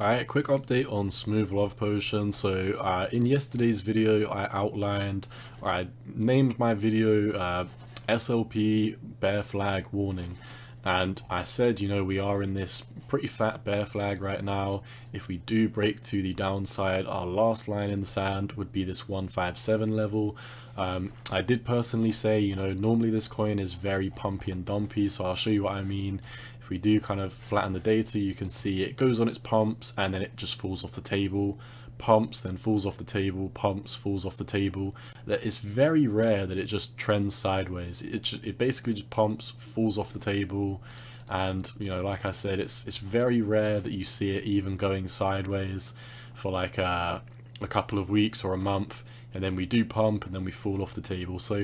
Alright, quick update on Smooth Love Potion. So in yesterday's video I named my video SLP Bear Flag Warning, and I said, we are in this pretty fat bear flag right now. If we do break to the downside, our last line in the sand would be this 157 level. I did personally say, normally this coin is very pumpy and dumpy, so I'll show you what I mean. If we do kind of flatten the data, you can see it goes on its pumps and then it just falls off the table, pumps, then falls off the table, pumps, falls off the table. That it's very rare that it just trends sideways. It basically just pumps, falls off the table, and like I said, it's very rare that you see it even going sideways for like a couple of weeks or a month, and then we do pump and then we fall off the table. So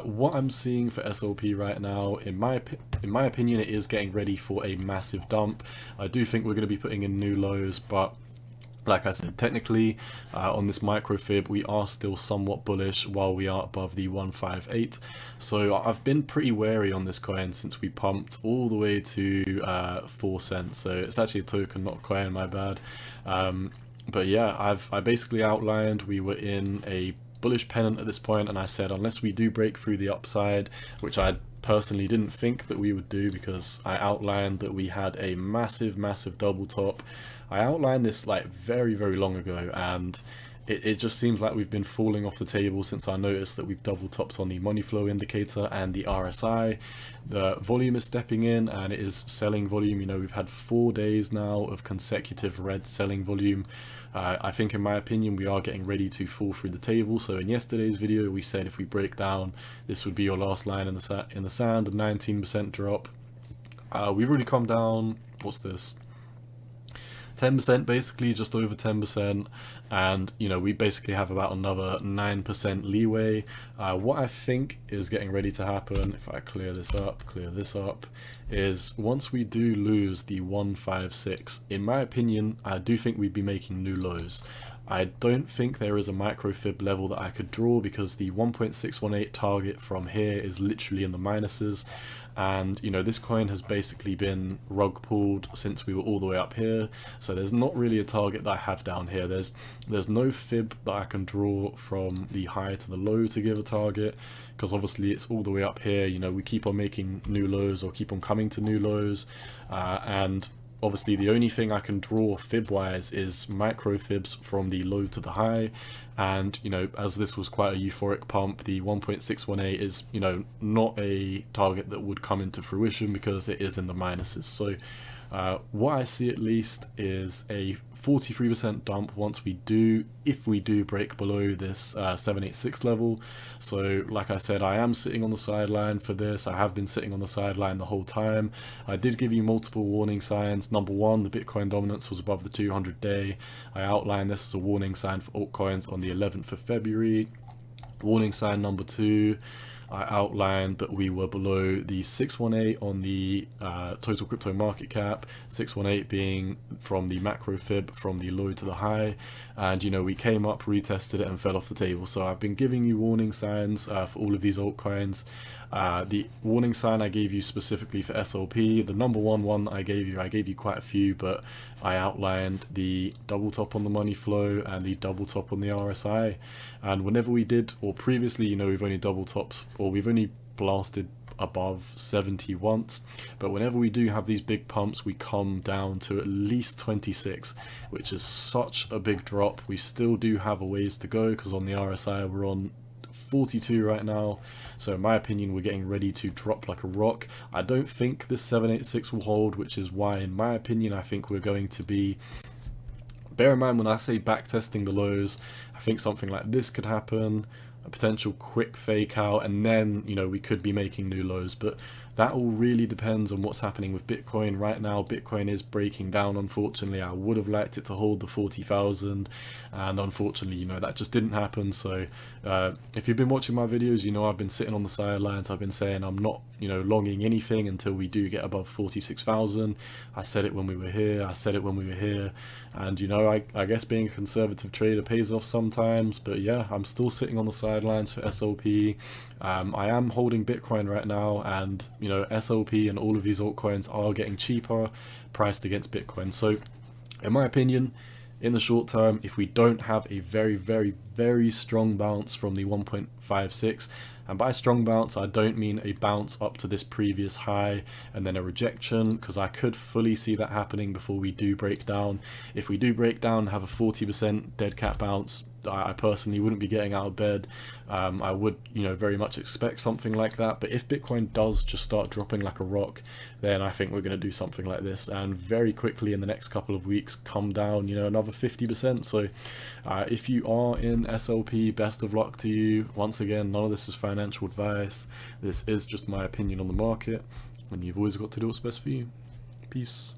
what I'm seeing for SLP right now, in my opinion, it is getting ready for a massive dump. I do think we're going to be putting in new lows, but like I said, technically on this microfib we are still somewhat bullish while we are above the 158. So I've been pretty wary on this coin since we pumped all the way to 4 cents. So it's actually a token, not coin, my bad. But yeah, I basically outlined we were in a bullish pennant at this point, and I said unless we do break through the upside, which I personally didn't think that we would do because I outlined that we had a massive double top. I outlined this like very long ago, and it just seems like we've been falling off the table since I noticed that we've double topped on the money flow indicator and the RSI. The volume is stepping in and it is selling volume. We've had 4 days now of consecutive red selling volume. I think in my opinion we are getting ready to fall through the table. So in yesterday's video we said if we break down, this would be your last line in the sand, a 19% drop. We've really come down, what's this, 10%, basically just over 10%, and we basically have about another 9% leeway. What I think is getting ready to happen, if I clear this up, is once we do lose the 156, in my opinion, I do think we'd be making new lows. I don't think there is a microfib level that I could draw because the 1.618 target from here is literally in the minuses, and this coin has basically been rug pulled since we were all the way up here, so there's not really a target that I have down here. There's no fib that I can draw from the high to the low to give a target, because obviously it's all the way up here. We keep on making new lows or keep on coming to new lows, and obviously the only thing I can draw fib wise is micro fibs from the low to the high, and as this was quite a euphoric pump, the 1.618 is not a target that would come into fruition because it is in the minuses. So what I see at least is a 43% dump if we do break below this 786 level. So like I said, I am sitting on the sideline for this. I have been sitting on the sideline the whole time. I did give you multiple warning signs. Number one, the Bitcoin dominance was above the 200 day. I outlined this as a warning sign for altcoins on the 11th of February. Warning sign number two, I outlined that we were below the 618 on the total crypto market cap, 618 being from the macro fib from the low to the high, and we came up, retested it, and fell off the table. So I've been giving you warning signs for all of these altcoins. The warning sign I gave you specifically for SLP, the number one that I gave you quite a few, but I outlined the double top on the money flow and the double top on the RSI. And whenever we did, or previously, we've only double topped, or we've only blasted above 70 once, but whenever we do have these big pumps, we come down to at least 26, which is such a big drop. We still do have a ways to go because on the RSI we're on 42 right now, so in my opinion we're getting ready to drop like a rock. I don't think this 786 will hold, which is why in my opinion I think we're going to be, bear in mind when I say back testing the lows, I think something like this could happen, a potential quick fake out, and then we could be making new lows. But that all really depends on what's happening with Bitcoin right now. Bitcoin is breaking down, unfortunately. I would have liked it to hold the 40,000, and unfortunately that just didn't happen. So if you've been watching my videos, I've been sitting on the sidelines. I've been saying I'm not longing anything until we do get above 46,000. I said it when we were here, and I guess being a conservative trader pays off sometimes. But yeah, I'm still sitting on the sidelines for SLP. I am holding Bitcoin right now, and SLP and all of these altcoins are getting cheaper priced against Bitcoin. So In my opinion, in the short term, if we don't have a very strong bounce from the 1.56, and by strong bounce I don't mean a bounce up to this previous high and then a rejection, because I could fully see that happening before we do break down. If we do break down and have a 40% dead cat bounce, I personally wouldn't be getting out of bed. I would, very much expect something like that. But if Bitcoin does just start dropping like a rock, then I think we're going to do something like this, and very quickly in the next couple of weeks come down, another 50%. So if you are in SLP, best of luck to you. Once again, none of this is financial advice. This is just my opinion on the market, and you've always got to do what's best for you. Peace.